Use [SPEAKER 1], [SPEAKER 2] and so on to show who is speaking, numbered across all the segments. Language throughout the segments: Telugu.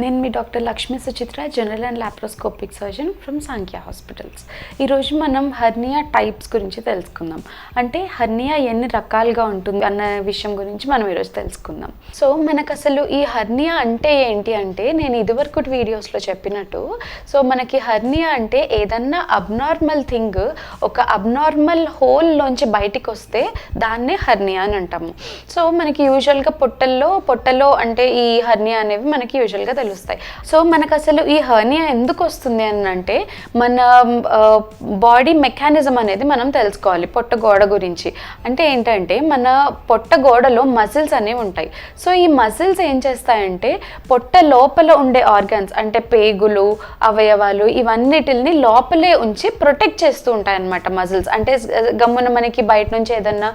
[SPEAKER 1] నేను మీ doctor Lakshmi Suchitra, general and laparoscopic surgeon from Sankhya hospitals. ఈరోజు మనం హర్నియా టైప్స్ గురించి తెలుసుకుందాం. అంటే హర్నియా ఎన్ని రకాలుగా ఉంటుంది అన్న విషయం గురించి మనం ఈరోజు తెలుసుకుందాం. సో మనకు అసలు ఈ హర్నియా అంటే ఏంటి అంటే, నేను ఇదివరకు వీడియోస్లో చెప్పినట్టు, సో మనకి హర్నియా అంటే ఏదన్నా అబ్నార్మల్ థింగ్ ఒక అబ్నార్మల్ హోల్లోంచి బయటికి వస్తే దాన్నే హర్నియా అని అంటాము. సో మనకి యూజువల్గా పొట్టలో అంటే ఈ హర్నియా అనేవి మనకి యూజువల్గా తెలుస్తాయి. సో మనకు అసలు ఈ హర్నియా ఎందుకు వస్తుంది అని అంటే, మన బాడీ మెకానిజం అనేది మనం తెలుసుకోవాలి పొట్ట గోడ గురించి. అంటే ఏంటంటే, మన పొట్ట గోడలో మజిల్స్ అనేవి ఉంటాయి. సో ఈ మజిల్స్ ఏం చేస్తాయంటే, పొట్ట లోపల ఉండే ఆర్గాన్స్ అంటే పేగులు, అవయవాలు, ఇవన్నిటిని లోపలే ఉంచి ప్రొటెక్ట్ చేస్తూ ఉంటాయి అన్నమాట మజిల్స్. అంటే గమ్మున మనకి బయట నుంచి ఏదన్నా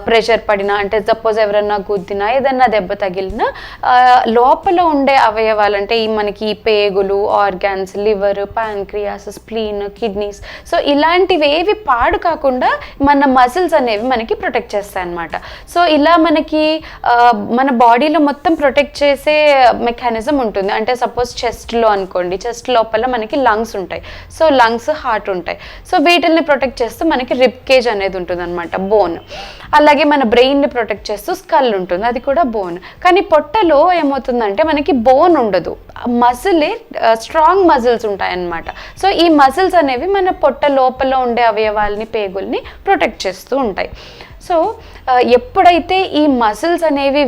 [SPEAKER 1] ప్రెషర్ పడినా, అంటే సపోజ్ ఎవరన్నా గుద్దినా, ఏదన్నా దెబ్బ తగిలినా లోపల ఉండే అవయవాలు అంటే ఈ మనకి పేగులు, organs, liver, pancreas, spleen, kidneys, so ఇలాంటివి ఏవి పాడు కాకుండా మన మజిల్స్ అనేవి మనకి ప్రొటెక్ట్ చేస్తాయి అన్నమాట. సో ఇలా మనకి మన బాడీలో మొత్తం ప్రొటెక్ట్ చేసే మెకానిజం ఉంటుంది. అంటే సపోజ్ చెస్ట్లో అనుకోండి, చెస్ట్ లోపల మనకి లంగ్స్ ఉంటాయి. సో లంగ్స్, హార్ట్ ఉంటాయి. సో వీటిల్ని ప్రొటెక్ట్ చేస్తూ మనకి రిబ్ కేజ్ అనేది ఉంటుంది అనమాట, బోన్. అలాగే మన బ్రెయిన్ని ప్రొటెక్ట్ చేస్తూ స్కల్ ఉంటుంది, అది కూడా బోన్. కానీ పొట్టలో ఏమవుతుందంటే మనకి బోన్ ఉండదు, మజిలే స్ట్రాంగ్ మజిల్స్ ఉంటాయి అన్నమాట. సో ఈ మజిల్స్ అనేవి మన పొట్ట లోపల ఉండే అవయవాల్ని, పేగుల్ని ప్రొటెక్ట్ చేస్తూ ఉంటాయి. సో ఎప్పుడైతే ఈ మజిల్స్ అనేవి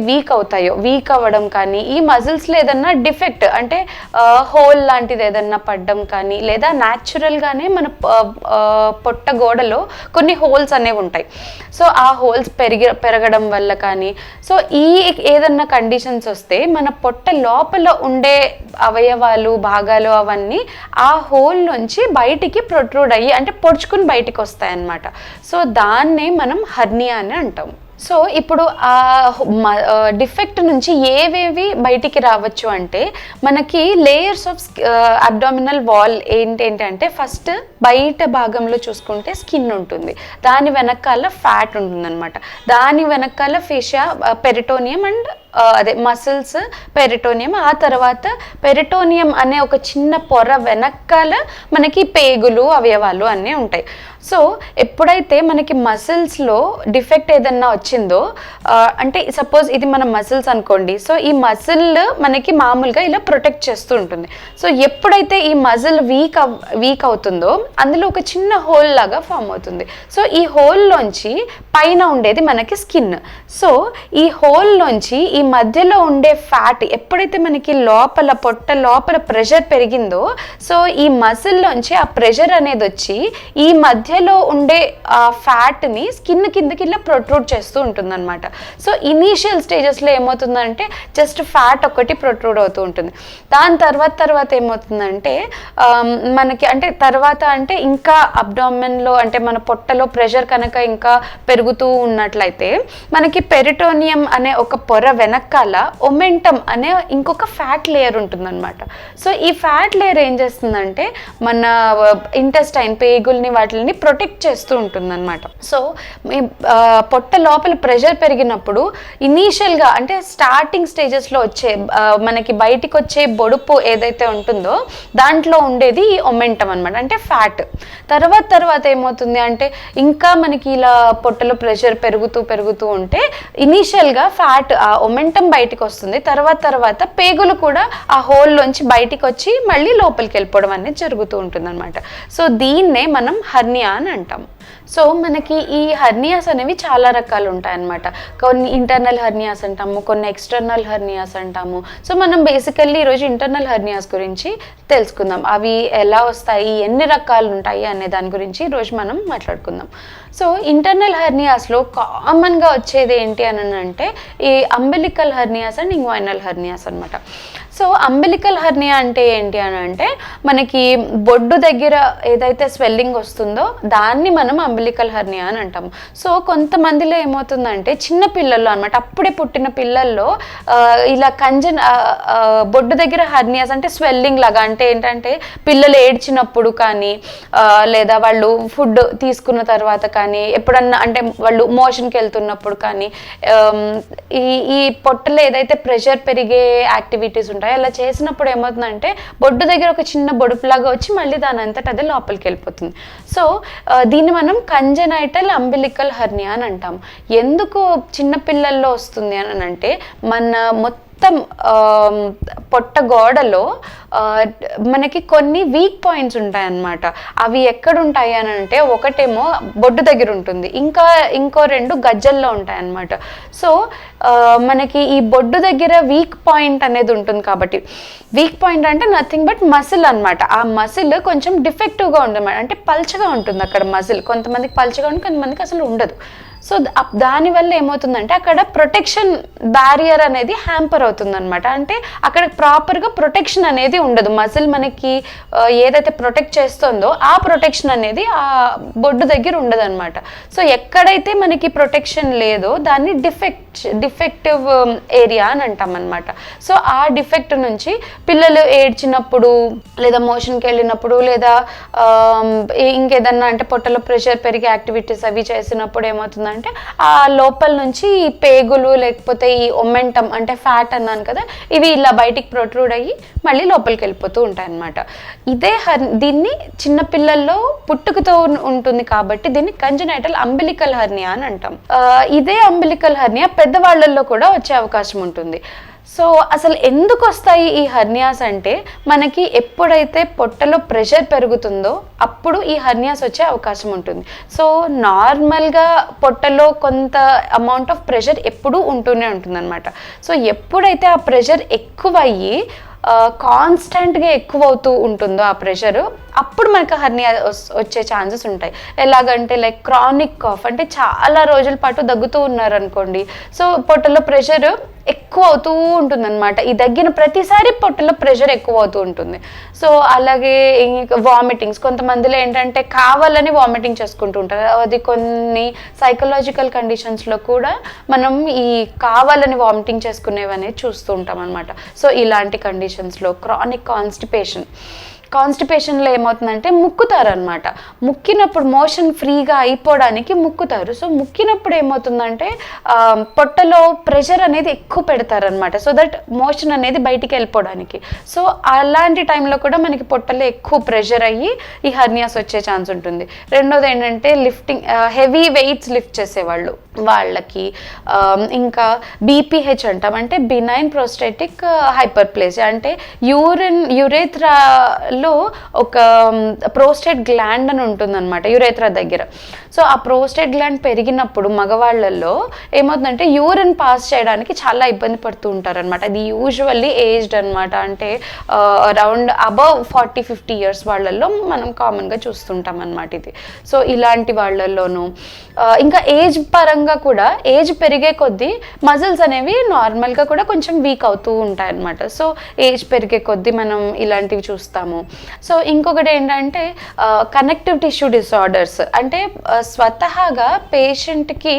[SPEAKER 1] వీక్ అవ్వడం కానీ, ఈ మజిల్స్లో ఏదన్నా డిఫెక్ట్ అంటే హోల్ లాంటిది ఏదన్నా పడ్డం కానీ, లేదా న్యాచురల్గానే మన పొట్ట గోడలో కొన్ని హోల్స్ అనేవి ఉంటాయి. సో ఆ హోల్స్ పెరగడం వల్ల కానీ, సో ఈ ఏదన్నా కండిషన్స్ వస్తే మన పొట్ట లోపల ఉండే అవయవాలు, భాగాలు అవన్నీ ఆ హోల్ నుంచి బయటికి ప్రొట్రూడ్ అయ్యి, అంటే పొడుచుకుని బయటికి వస్తాయి అన్నమాట. సో దాన్నే మనం హర్నియా అని అంటాం. సో ఇప్పుడు ఆ డిఫెక్ట్ నుంచి ఏవేవి బయటికి రావచ్చు అంటే, మనకి లేయర్స్ ఆఫ్ అబ్డామినల్ వాల్ ఏంటంటే, ఫస్ట్ బయట భాగంలో చూసుకుంటే స్కిన్ ఉంటుంది, దాని వెనకాల ఫ్యాట్ ఉంటుంది అనమాట, దాని వెనకాల ఫేషియా, పెరిటోనియం అండ్ అదే మసిల్స్, పెరిటోనియం. ఆ తర్వాత పెరిటోనియం అనే ఒక చిన్న పొర వెనకాల మనకి పేగులు, అవయవాలు అన్నీ ఉంటాయి. సో ఎప్పుడైతే మనకి మసిల్స్లో డిఫెక్ట్ ఏదన్నా వచ్చిందో, అంటే సపోజ్ ఇది మన మసిల్స్ అనుకోండి, సో ఈ మసిల్ మనకి మామూలుగా ఇలా ప్రొటెక్ట్ చేస్తూ ఉంటుంది. సో ఎప్పుడైతే ఈ మజిల్ వీక్ అవుతుందో, అందులో ఒక చిన్న హోల్ లాగా ఫామ్ అవుతుంది. సో ఈ హోల్లోంచి పైన ఉండేది మనకి స్కిన్. సో ఈ హోల్లోంచి ఈ మధ్యలో ఉండే ఫ్యాట్ ఎప్పుడైతే మనకి పొట్ట లోపల ప్రెషర్ పెరిగిందో, సో ఈ మసిల్లోంచి ఆ ప్రెషర్ అనేది వచ్చి ఈ మధ్యలో ఉండే ఆ ఫ్యాట్ని స్కిన్ కిందకి ఇలా ప్రొట్రూడ్ చేస్తూ ఉంటుంది అనమాట. సో ఇనీషియల్ స్టేజెస్లో ఏమవుతుందంటే జస్ట్ ఫ్యాట్ ఒకటి ప్రొట్రూడ్ అవుతూ ఉంటుంది. దాని తర్వాత ఏమవుతుందంటే మనకి అంటే ఇంకా అబ్డామిన్లో, అంటే మన పొట్టలో ప్రెషర్ కనుక ఇంకా పెరుగుతూ ఉన్నట్లయితే మనకి పెరిటోనియం అనే ఒక పొర వెనకాల ఒమెంటమ్ అనే ఇంకొక ఫ్యాట్ లేయర్ ఉంటుందన్నమాట. సో ఈ ఫ్యాట్ లేయర్ ఏం చేస్తుందంటే మన ఇంటెస్టైన్, పేగుల్ని, వాటిని ప్రొటెక్ట్ చేస్తూ ఉంటుందన్నమాట. సో మీ పొట్ట లోపల ప్రెషర్ పెరిగినప్పుడు ఇనీషియల్గా, అంటే స్టార్టింగ్ స్టేజెస్లో మనకి బయటికి వచ్చే బొడుపు ఏదైతే ఉంటుందో దాంట్లో ఉండేది ఈ ఒమెంటమ్ అనమాట, అంటే ఫ్యాట్. తర్వాత ఏమవుతుంది అంటే, ఇంకా మనకి ఇలా పొట్టలో ప్రెషర్ పెరుగుతూ ఉంటే ఇనీషియల్గా ఫ్యాట్, ఆ ఒమెంటమ్ బయటికి వస్తుంది. తర్వాత పేగులు కూడా ఆ హోల్లోంచి బయటికి వచ్చి మళ్ళీ లోపలికి వెళ్ళిపోవడం అనేది జరుగుతూ ఉంటుంది అనమాట. సో దీన్నే మనం హర్నియా అని అంటాం. సో మనకి ఈ హర్నియాస్ అనేవి చాలా రకాలు ఉంటాయన్నమాట. కొన్ని ఇంటర్నల్ హర్నియాస్ అంటాము, కొన్ని ఎక్స్టర్నల్ హర్నియాస్ అంటాము. సో మనం బేసికల్లీ ఈరోజు ఇంటర్నల్ హర్నియాస్ గురించి తెలుసుకుందాం. అవి ఎలా వస్తాయి, ఎన్ని రకాలు ఉంటాయి అనే దాని గురించి ఈరోజు మనం మాట్లాడుకుందాం. సో ఇంటర్నల్ హర్నియాస్లో కామన్గా వచ్చేది ఏంటి అని అంటే, ఈ umbilical hernias and inguinal hernias అనమాట. సో అంబిలికల్ హర్నియా అంటే ఏంటి అని అంటే, మనకి బొడ్డు దగ్గర ఏదైతే స్వెల్లింగ్ వస్తుందో దాన్ని మనం అంబిలికల్ హర్నియా అని అంటాము. సో కొంతమందిలో ఏమవుతుందంటే, చిన్న పిల్లల్లో అనమాట, అప్పుడే పుట్టిన పిల్లల్లో ఇలా బొడ్డు దగ్గర హర్నియాస్ అంటే స్వెల్లింగ్ లాగా, అంటే ఏంటంటే పిల్లలు ఏడ్చినప్పుడు కానీ, లేదా వాళ్ళు ఫుడ్ తీసుకున్న తర్వాత కానీ, ఎప్పుడన్నా అంటే వాళ్ళు మోషన్కి వెళ్తున్నప్పుడు కానీ, ఈ పొట్టలో ఏదైతే ప్రెషర్ పెరిగే యాక్టివిటీస్ ఉంటాయి. అలా చేసినప్పుడు ఏమవుతుందంటే బొడ్డు దగ్గర ఒక చిన్న బొడుపులాగా వచ్చి మళ్ళీ దాని అంతటా అదే లోపలికి వెళ్ళిపోతుంది. సో దీన్ని మనం కంజనైటల్ అంబిలికల్ హెర్నియా అని అంటాం. ఎందుకు చిన్నపిల్లల్లో వస్తుంది అని అంటే మన మొత్తం పొట్ట గోడలో మనకి కొన్ని వీక్ పాయింట్స్ ఉంటాయన్నమాట. అవి ఎక్కడ ఉంటాయి అని అంటే ఒకటేమో బొడ్డు దగ్గర ఉంటుంది, ఇంకో 2 గజ్జల్లో ఉంటాయన్నమాట. సో మనకి ఈ బొడ్డు దగ్గర వీక్ పాయింట్ అనేది ఉంటుంది. కాబట్టి వీక్ పాయింట్ అంటే నథింగ్ బట్ మసిల్ అనమాట. ఆ మసిల్ కొంచెం డిఫెక్టివ్గా ఉంటుంది, అంటే పల్చగా ఉంటుంది అక్కడ మసిల్. కొంతమందికి పల్చగా ఉంటుంది, కొంతమందికి అసలు ఉండదు. సో దానివల్ల ఏమవుతుందంటే అక్కడ ప్రొటెక్షన్ బ్యారియర్ అనేది హ్యాంపర్ అవుతుంది అనమాట. అంటే అక్కడ ప్రాపర్గా ప్రొటెక్షన్ అనేది ఉండదు. మసిల్ మనకి ఏదైతే ప్రొటెక్ట్ చేస్తుందో ఆ ప్రొటెక్షన్ అనేది ఆ బొడ్డు దగ్గర ఉండదు అనమాట. సో ఎక్కడైతే మనకి ప్రొటెక్షన్ లేదో దాన్ని డిఫెక్టివ్ ఏరియా అని అంటాం అనమాట. సో ఆ డిఫెక్ట్ నుంచి పిల్లలు ఏడ్చినప్పుడు లేదా మోషన్కి వెళ్ళినప్పుడు లేదా ఇంకేదన్నా అంటే పొట్టలో ప్రెషర్ పెరిగే యాక్టివిటీస్ అవి చేసినప్పుడు ఏమవుతుంది అంటే ఆ లోపల నుంచి ఈ పేగులు లేకపోతే ఈ ఒమెంటం అంటే ఫ్యాట్ అన్నాను కదా, ఇవి ఇలా బయటికి ప్రొట్రూడ్ అయ్యి మళ్ళీ లోపలికి వెళ్ళిపోతూ ఉంటాయి అన్నమాట. దీన్ని చిన్నపిల్లల్లో పుట్టుకతో ఉంటుంది కాబట్టి దీన్ని కంజనైటల్ అంబిలికల్ హెర్నియా అని అంటాం. ఇదే అంబిలికల్ హెర్నియా పెద్దవాళ్ళల్లో కూడా వచ్చే అవకాశం ఉంటుంది. సో అసలు ఎందుకు వస్తాయి ఈ హెర్నియాస్ అంటే మనకి ఎప్పుడైతే పొట్టలో ప్రెషర్ పెరుగుతుందో అప్పుడు ఈ హెర్నియాస్ వచ్చే అవకాశం ఉంటుంది. సో నార్మల్గా పొట్టలో కొంత అమౌంట్ ఆఫ్ ప్రెషర్ ఎప్పుడూ ఉంటూనే ఉంటుంది అనమాట. సో ఎప్పుడైతే ఆ ప్రెషర్ ఎక్కువయ్యి కాన్స్టెంట్గా ఎక్కువ అవుతూ ఉంటుందో ఆ ప్రెషరు, అప్పుడు మనకు హెర్నియా వచ్చే ఛాన్సెస్ ఉంటాయి. ఎలాగంటే లైక్ క్రానిక్ కాఫ్, అంటే చాలా రోజుల పాటు దగ్గుతూ ఉన్నారనుకోండి, సో పొట్టలో ప్రెషర్ ఎక్కువ అవుతూ ఉంటుంది అనమాట. ఈ దగ్గిన ప్రతిసారి పొట్టలో ప్రెషర్ ఎక్కువ అవుతూ ఉంటుంది. సో అలాగే వామిటింగ్స్, కొంతమందిలో ఏంటంటే కావాలని వామిటింగ్ చేసుకుంటూ ఉంటారు. అది కొన్ని సైకలాజికల్ కండిషన్స్లో కూడా మనం ఈ కావాలని వామిటింగ్ చేసుకునేవన్నీ చూస్తూ ఉంటాం అనమాట. సో ఇలాంటి కండిషన్స్లో క్రానిక్ కాన్స్టిపేషన్లో ఏమవుతుందంటే ముక్కుతారనమాట. ముక్కినప్పుడు మోషన్ ఫ్రీగా అయిపోవడానికి ముక్కుతారు. సో ముక్కినప్పుడు ఏమవుతుందంటే పొట్టలో ప్రెషర్ అనేది ఎక్కువ పెడతారనమాట, సో దట్ మోషన్ అనేది బయటికి వెళ్ళిపోవడానికి. సో అలాంటి టైంలో కూడా మనకి పొట్టలో ఎక్కువ ప్రెషర్ అయ్యి ఈ హెర్నియాస్ వచ్చే ఛాన్స్ ఉంటుంది. రెండోది ఏంటంటే లిఫ్టింగ్, హెవీ వెయిట్స్ లిఫ్ట్ చేసేవాళ్ళు వాళ్ళకి, ఇంకా బీపీహెచ్ అంటాం, అంటే బినైన్ ప్రోస్టేటిక్ హైపర్ప్లేసియా, అంటే యురేథ్రాలో ఒక ప్రోస్టేట్ గ్లాండ్ అని ఉంటుందన్నమాట యురేథ్రా దగ్గర. సో ఆ ప్రోస్టేట్ గ్లాండ్ పెరిగినప్పుడు మగవాళ్ళల్లో ఏమవుతుందంటే యూరిన్ పాస్ చేయడానికి చాలా ఇబ్బంది పడుతూ ఉంటారనమాట. అది యూజువల్లీ ఏజ్డ్ అనమాట, అంటే అరౌండ్ అబవ్ 40-50 ఇయర్స్ వాళ్ళల్లో మనం కామన్గా చూస్తుంటాం అనమాట ఇది. సో ఇలాంటి వాళ్ళల్లోనూ ఇంకా ఏజ్ పరంగా కూడా ఏజ్ పెరిగే కొద్దీ మజిల్స్ అనేవి నార్మల్గా కూడా కొంచెం వీక్ అవుతూ ఉంటాయి అన్నమాట. సో ఏజ్ పెరిగే కొద్దీ మనం ఇలాంటివి చూస్తాము. సో ఇంకొకటి ఏంటంటే కనెక్టివ్ టిష్యూ డిసార్డర్స్, అంటే స్వతహాగా పేషెంట్కి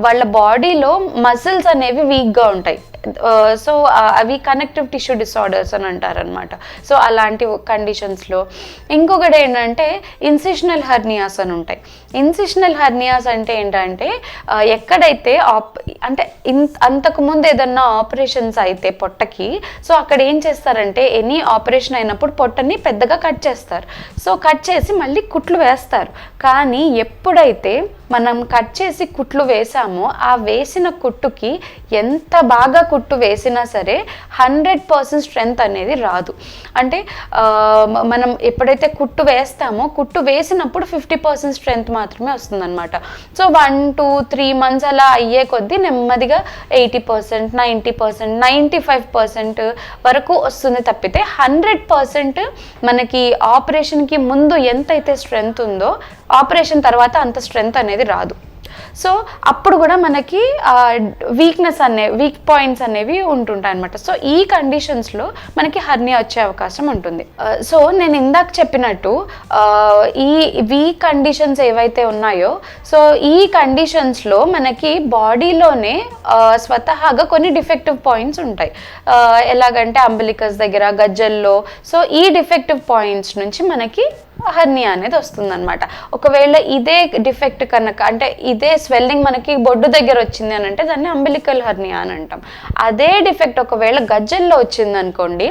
[SPEAKER 1] వాళ్ళ బాడీలో మజిల్స్ అనేవి వీక్గా ఉంటాయి. సో అవి కనెక్టివ్ టిష్యూ డిసార్డర్స్ అని అంటారనమాట. సో అలాంటి కండిషన్స్లో ఇంకొకటి ఏంటంటే ఇన్సిషనల్ హెర్నియాస్ అని ఉంటాయి. ఇన్సిషనల్ హెర్నియాస్ అంటే ఏంటంటే ఎక్కడైతే అంటే అంతకుముందు ఏదన్నా ఆపరేషన్స్ అయితే పొట్టకి, సో అక్కడ ఏం చేస్తారంటే ఎనీ ఆపరేషన్ అయినప్పుడు పొట్టని పెద్దగా కట్ చేస్తారు. సో కట్ చేసి మళ్ళీ కుట్లు వేస్తారు. కానీ ఎప్పుడైతే మనం కట్ చేసి కుట్లు వేసామో ఆ వేసిన కుట్టుకి ఎంత బాగా కుట్టు వేసినా సరే 100% స్ట్రెంగ్త్ అనేది రాదు. అంటే మనం ఎప్పుడైతే కుట్టు వేస్తామో కుట్టు వేసినప్పుడు 50% స్ట్రెంగ్త్ మాత్రమే వస్తుందన్నమాట. సో 1-2-3 months అలా అయ్యే కొద్దీ నెమ్మదిగా 80%, 90%, 95% వరకు వస్తుంది తప్పితే 100% మనకి ఆపరేషన్కి ముందు ఎంతైతే స్ట్రెంగ్త్ ఉందో ఆపరేషన్ తర్వాత అంత స్ట్రెంగ్త్ అనేది రాదు. సో అప్పుడు కూడా మనకి వీక్ పాయింట్స్ అనేవి ఉంటుంటాయి అనమాట. సో ఈ కండిషన్స్లో మనకి హెర్నియా వచ్చే అవకాశం ఉంటుంది. సో నేను ఇందాక చెప్పినట్టు ఈ వీక్ కండిషన్స్ ఏవైతే ఉన్నాయో, సో ఈ కండిషన్స్లో మనకి బాడీలోనే స్వతహాగా కొన్ని డిఫెక్టివ్ పాయింట్స్ ఉంటాయి. ఎలాగంటే అంబిలికస్ దగ్గర, గజ్జల్లో. సో ఈ డిఫెక్టివ్ పాయింట్స్ నుంచి మనకి హర్నియా అనేది వస్తుంది అనమాట. ఒకవేళ ఇదే డిఫెక్ట్ కనుక అంటే ఇదే స్వెల్లింగ్ మనకి బొడ్డు దగ్గర వచ్చింది అని అంటే దాన్ని అంబిలికల్ హర్నియా అని అంటాం. అదే డిఫెక్ట్ ఒకవేళ గజ్జల్లో వచ్చింది అనుకోండి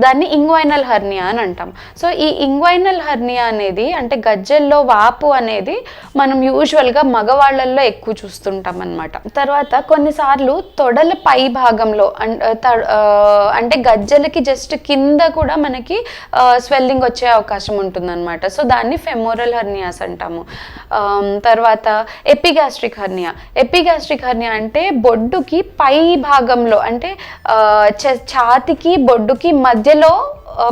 [SPEAKER 1] దాన్ని ఇంగ్వైనల్ హర్నియా అని అంటాం. సో ఈ ఇంగ్వైనల్ హర్నియా అనేది అంటే గజ్జల్లో వాపు అనేది మనం యూజువల్గా మగవాళ్ళల్లో ఎక్కువ చూస్తుంటాం అనమాట. తర్వాత కొన్నిసార్లు తొడల పై భాగంలో అంటే గజ్జలకి జస్ట్ కింద కూడా మనకి స్వెల్లింగ్ వచ్చే అవకాశం ఉంటుందన్నమాట. సో దాన్ని ఫెమోరల్ హర్నియాస్ అంటాము. తర్వాత ఎపిగాస్ట్రిక్ హర్నియా. ఎపిగాస్ట్రిక్ హర్నియా అంటే బొడ్డుకి పై భాగంలో అంటే ఛాతికి బొడ్డుకి మధ్యలో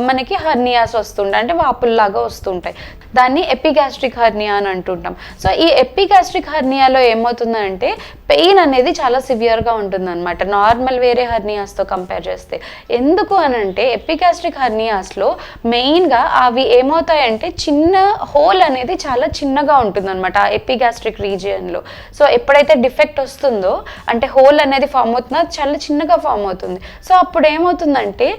[SPEAKER 1] మనకి హర్నియాస్ వస్తుంటాయి, అంటే వాపుల్లాగా వస్తుంటాయి. దాన్ని ఎపిగాస్ట్రిక్ హర్నియా అని అంటుంటాం. సో ఈ ఎపిగాస్ట్రిక్ హర్నియాలో ఏమవుతుందంటే పెయిన్ అనేది చాలా సివియర్గా ఉంటుందన్నమాట నార్మల్ వేరే హర్నియాస్తో కంపేర్ చేస్తే. ఎందుకు అనంటే ఎపిగాస్ట్రిక్ హర్నియాస్లో మెయిన్గా అవి ఏమవుతాయంటే చిన్న హోల్ అనేది చాలా చిన్నగా ఉంటుందన్నమాట ఆ ఎపిగాస్ట్రిక్ రీజియన్లో. సో ఎప్పుడైతే డిఫెక్ట్ వస్తుందో అంటే హోల్ అనేది ఫామ్ అవుతుందో చాలా చిన్నగా ఫామ్ అవుతుంది. సో అప్పుడు ఏమవుతుందంటే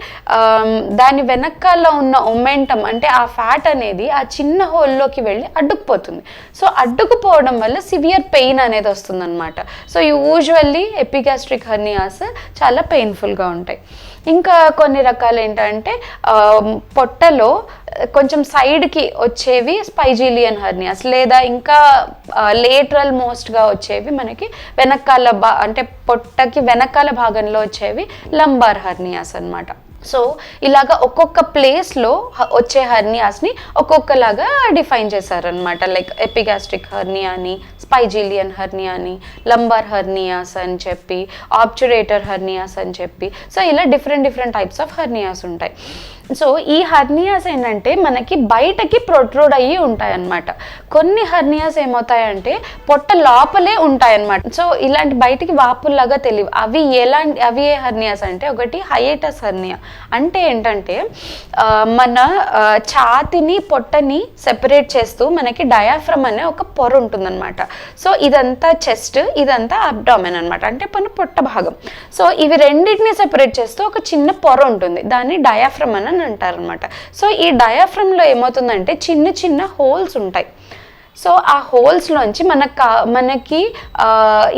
[SPEAKER 1] దాని వెనకాల ఉన్న ఒమెంటం అంటే ఆ ఫ్యాట్ అనేది ఆ చిన్న హోల్లోకి వెళ్ళి అడ్డుకుపోతుంది. సో అడ్డుకుపోవడం వల్ల సివియర్ పెయిన్ అనేది వస్తుంది అనమాట. సో యూజువల్లీ ఎపిగాస్ట్రిక్ హర్నియాస్ చాలా పెయిన్ఫుల్గా ఉంటాయి. ఇంకా కొన్ని రకాలు ఏంటంటే పొట్టలో కొంచెం సైడ్కి వచ్చేవి స్పైజీలియన్ హర్నియాస్, లేదా ఇంకా లేటరల్ మోస్ట్గా వచ్చేవి మనకి వెనకాల అంటే పొట్టకి వెనకాల భాగంలో వచ్చేవి లంబార్ హర్నియాస్ అనమాట. సో ఇలాగా ఒక్కొక్క ప్లేస్లో వచ్చే హర్నియాస్ని ఒక్కొక్కలాగా డిఫైన్ చేశారనమాట. లైక్ ఎపిగాస్ట్రిక్ హర్నియా అని, స్పైజీలియన్ హర్నియా అని, లంబార్ హర్నియాస్ అని చెప్పి, ఆబ్చురేటర్ హర్నియాస్ అని చెప్పి. సో ఇలా డిఫరెంట్ టైప్స్ ఆఫ్ హర్నియాస్ ఉంటాయి. సో ఈ హర్నియాస్ ఏంటంటే మనకి బయటకి ప్రొట్రూడ్ అయ్యి ఉంటాయి అన్నమాట. కొన్ని హర్నియాస్ ఏమవుతాయంటే పొట్ట లోపలే ఉంటాయి అన్నమాట. సో ఇలాంటి బయటికి వాపుల్లాగా తెలియవు. అవి ఏ హర్నియాస్ అంటే ఒకటి హైయేటస్ హర్నియా. అంటే ఏంటంటే మన ఛాతిని పొట్టని సెపరేట్ చేస్తూ మనకి డయాఫ్రమ్ అనే ఒక పొర ఉంటుందన్నమాట. సో ఇదంతా చెస్ట్, ఇదంతా అబ్డామెన్ అనమాట, అంటే మన పొట్ట భాగం. సో ఇవి రెండింటిని సెపరేట్ చేస్తూ ఒక చిన్న పొర ఉంటుంది, దాన్ని డయాఫ్రమ్ అని అంటారనమాట. సో ఈ డయాఫ్రమ్లో ఏమవుతుందంటే చిన్న చిన్న హోల్స్ ఉంటాయి. సో ఆ హోల్స్లోంచి మనకి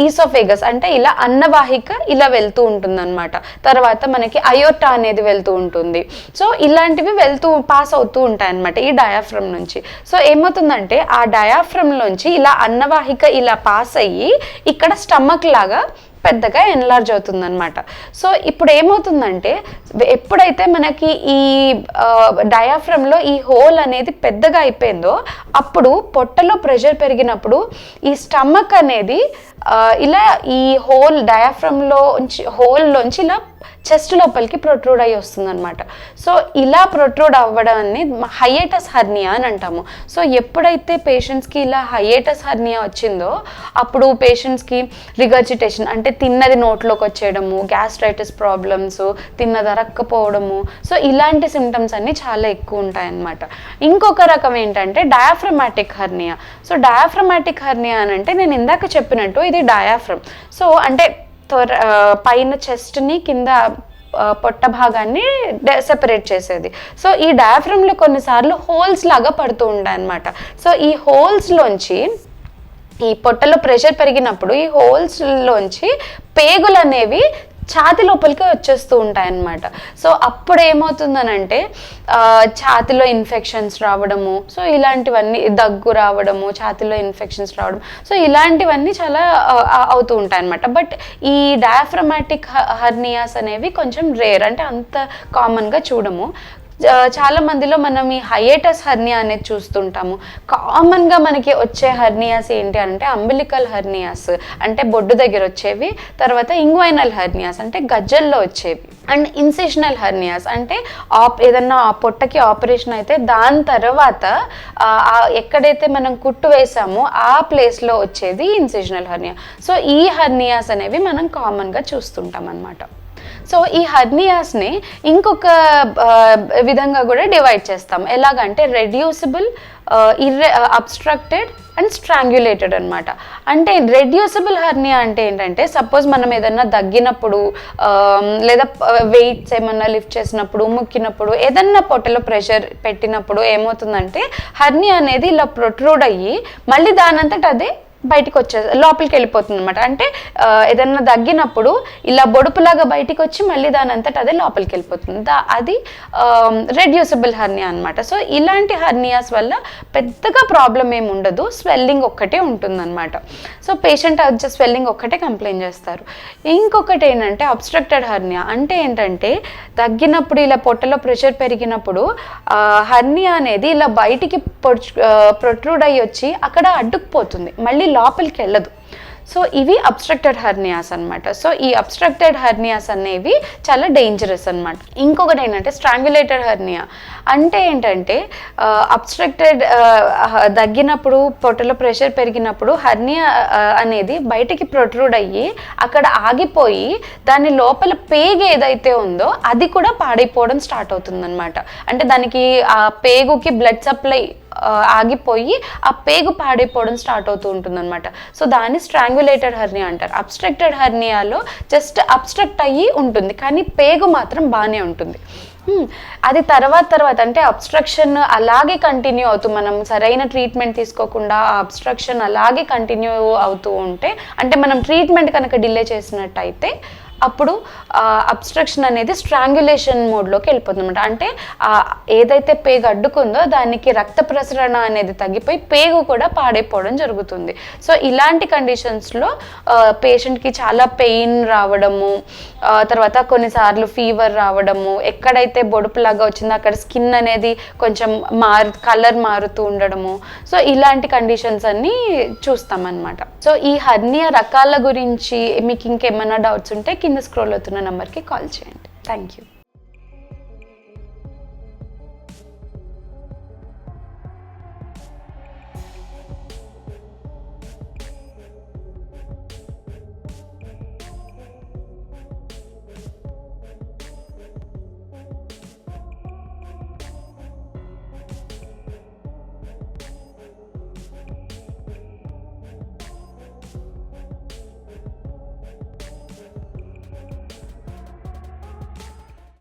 [SPEAKER 1] ఈసోఫేగస్ అంటే ఇలా అన్నవాహిక ఇలా వెళ్తూ ఉంటుంది అనమాట. తర్వాత మనకి అయోటా అనేది వెళ్తూ ఉంటుంది. సో ఇలాంటివి పాస్ అవుతూ ఉంటాయి అన్నమాట ఈ డయాఫ్రమ్ నుంచి. సో ఏమవుతుందంటే ఆ డయాఫ్రమ్లోంచి ఇలా అన్నవాహిక ఇలా పాస్ అయ్యి ఇక్కడ స్టమక్ లాగా పెద్దగా ఎన్లార్జ్ అవుతుంది అనమాట. సో ఇప్పుడు ఏమవుతుందంటే ఎప్పుడైతే మనకి ఈ డయాఫ్రమ్లో ఈ హోల్ అనేది పెద్దగా అయిపోయిందో అప్పుడు పొట్టలో ప్రెషర్ పెరిగినప్పుడు ఈ స్టమక్ అనేది ఇలా ఈ హోల్లోంచి ఇలా చెస్ట్ లోపలికి ప్రొట్రూడ్ అయ్యి వస్తుంది అనమాట. సో ఇలా ప్రొట్రూడ్ అవ్వడాన్ని హైయేటస్ హర్నియా అని అంటాము. సో ఎప్పుడైతే పేషెంట్స్కి ఇలా హైయేటస్ హర్నియా వచ్చిందో అప్పుడు పేషెంట్స్కి రిగర్జిటేషన్ అంటే తిన్నది నోట్లోకి వచ్చేయడము, గ్యాస్ట్రైటిస్ ప్రాబ్లమ్స్, తిన్నది అరక్కపోవడము, సో ఇలాంటి సిమ్టమ్స్ అన్నీ చాలా ఎక్కువ ఉంటాయన్నమాట. ఇంకొక రకం ఏంటంటే diaphragmatic hernia. So diaphragmatic hernia అని అంటే నేను ఇందాక చెప్పినట్టు ఇది డయాఫ్రమ్. సో అంటే పైన చెస్ట్ని కింద పొట్ట భాగాన్ని సెపరేట్ చేసేది. సో ఈ డయాఫ్రమ్లో కొన్నిసార్లు హోల్స్ లాగా పడుతూ ఉంటాయి అన్నమాట. సో ఈ హోల్స్లోంచి ఈ పొట్టలో ప్రెషర్ పెరిగినప్పుడు ఈ హోల్స్లోంచి పేగులు అనేవి ఛాతి లోపలికి వచ్చేస్తూ ఉంటాయన్నమాట. సో అప్పుడు ఏమవుతుందనంటే ఛాతిలో ఇన్ఫెక్షన్స్ రావడము, సో ఇలాంటివన్నీ దగ్గు రావడము, ఛాతిలో ఇన్ఫెక్షన్స్ రావడం, సో ఇలాంటివన్నీ చాలా అవుతూ ఉంటాయన్నమాట. బట్ ఈ డయాఫ్రమాటిక్ హర్నియాస్ అనేవి కొంచెం రేర్, అంటే అంత కామన్గా చూడము. చాలా మందిలో మనం ఈ హైయేటస్ హర్నియా అనేది చూస్తుంటాము. కామన్గా మనకి వచ్చే హర్నియాస్ ఏంటి అంటే అంబిలికల్ హర్నియాస్ అంటే బొడ్డు దగ్గర వచ్చేవి, తర్వాత ఇంగ్వైనల్ హర్నియాస్ అంటే గజ్జల్లో వచ్చేవి, అండ్ ఇన్సిషనల్ హర్నియాస్ అంటే ఏదన్నా పొట్టకి ఆపరేషన్ అయితే దాని తర్వాత ఎక్కడైతే మనం కుట్టు వేసామో ఆ ప్లేస్లో వచ్చేది ఇన్సిషనల్ హర్నియా. సో ఈ హర్నియాస్ అనేవి మనం కామన్గా చూస్తుంటాం అన్నమాట. సో ఈ హర్నియాస్ని ఇంకొక విధంగా కూడా డివైడ్ చేస్తాం. ఎలాగంటే రెడ్యూసిబుల్, అబ్స్ట్రక్టెడ్ అండ్ స్ట్రాంగ్యులేటెడ్ అనమాట. అంటే రెడ్యూసిబుల్ హర్నియా అంటే ఏంటంటే, సపోజ్ మనం ఏదన్నా దగ్గినప్పుడు లేదా వెయిట్స్ ఏమన్నా లిఫ్ట్ చేసినప్పుడు, ముక్కినప్పుడు, ఏదన్నా పొట్టలో ప్రెషర్ పెట్టినప్పుడు ఏమవుతుందంటే హర్నియా అనేది ఇలా ప్రొట్రూడ్ అయ్యి మళ్ళీ దానంతట అదే బయటికి లోపలికి వెళ్ళిపోతుంది అనమాట. అంటే ఏదన్నా దగ్గినప్పుడు ఇలా బొడుపులాగా బయటికి వచ్చి మళ్ళీ దాని అంతటా అదే లోపలికి వెళ్ళిపోతుంది. అది రెడ్యూసిబుల్ హర్నియా అనమాట. సో ఇలాంటి హర్నియాస్ వల్ల పెద్దగా ప్రాబ్లం ఏమి ఉండదు, స్వెల్లింగ్ ఒక్కటే ఉంటుందన్నమాట. సో పేషెంట్ స్వెల్లింగ్ ఒక్కటే కంప్లైంట్ చేస్తారు. ఇంకొకటి ఏంటంటే అబ్స్ట్రక్టెడ్ హర్నియా. అంటే ఏంటంటే దగ్గినప్పుడు ఇలా పొట్టలో ప్రెషర్ పెరిగినప్పుడు హర్నియా అనేది ఇలా బయటికి ప్రొట్రూడ్ అయ్యి వచ్చి అక్కడ అడ్డుకుపోతుంది, మళ్ళీ లోపలికి వెళ్ళదు. సో ఇవి అబ్స్ట్రక్టెడ్ హర్నియాస్ అనమాట. సో ఈ అబ్స్ట్రక్టెడ్ హర్నియాస్ అనేవి చాలా డేంజరస్ అనమాట. ఇంకొకటి ఏంటంటే స్ట్రాంగ్యులేటెడ్ హర్నియా. అంటే ఏంటంటే అబ్స్ట్రక్టెడ్ దగ్గినప్పుడు పొట్టలో ప్రెషర్ పెరిగినప్పుడు హర్నియా అనేది బయటికి ప్రొట్రూడ్ అయ్యి అక్కడ ఆగిపోయి దాని లోపల పేగు ఏదైతే ఉందో అది కూడా పాడైపోవడం స్టార్ట్ అవుతుంది అనమాట. అంటే దానికి ఆ పేగుకి బ్లడ్ సప్లై ఆగిపోయి ఆ పేగు పాడైపోవడం స్టార్ట్ అవుతూ ఉంటుంది అనమాట. సో దాన్ని స్ట్రాంగ్యులేటెడ్ హర్నియా అంటారు. అబ్స్ట్రక్టెడ్ హర్నియాలో జస్ట్ అబ్స్ట్రక్ట్ అయ్యి ఉంటుంది కానీ పేగు మాత్రం బాగానే ఉంటుంది. అది తర్వాత అంటే అబ్స్ట్రక్షన్ అలాగే కంటిన్యూ అవుతూ, మనం సరైన ట్రీట్మెంట్ తీసుకోకుండా ఆ అబ్స్ట్రక్షన్ అలాగే కంటిన్యూ అవుతూ ఉంటే, అంటే మనం ట్రీట్మెంట్ కనుక డిలే చేసినట్టయితే అప్పుడు అబ్స్ట్రక్షన్ అనేది స్ట్రాంగ్యులేషన్ మోడ్లోకి వెళ్ళిపోతుంది అనమాట. అంటే ఏదైతే పేగు అడ్డుకుందో దానికి రక్త ప్రసరణ అనేది తగ్గిపోయి పేగు కూడా పాడైపోవడం జరుగుతుంది. సో ఇలాంటి కండిషన్స్లో పేషెంట్కి చాలా పెయిన్ రావడము, తర్వాత కొన్నిసార్లు ఫీవర్ రావడము, ఎక్కడైతే బొడుపులాగా వచ్చిందో అక్కడ స్కిన్ అనేది కొంచెం కలర్ మారుతూ ఉండడము. సో ఇలాంటి కండిషన్స్ అన్నీ చూస్తామన్నమాట. సో ఈ హర్నియా రకాల గురించి మీకు ఇంకేమైనా డౌట్స్ ఉంటే కింద స్క్రోల్ అవుతున్న నెంబర్కి కాల్ చేయండి. Thank you.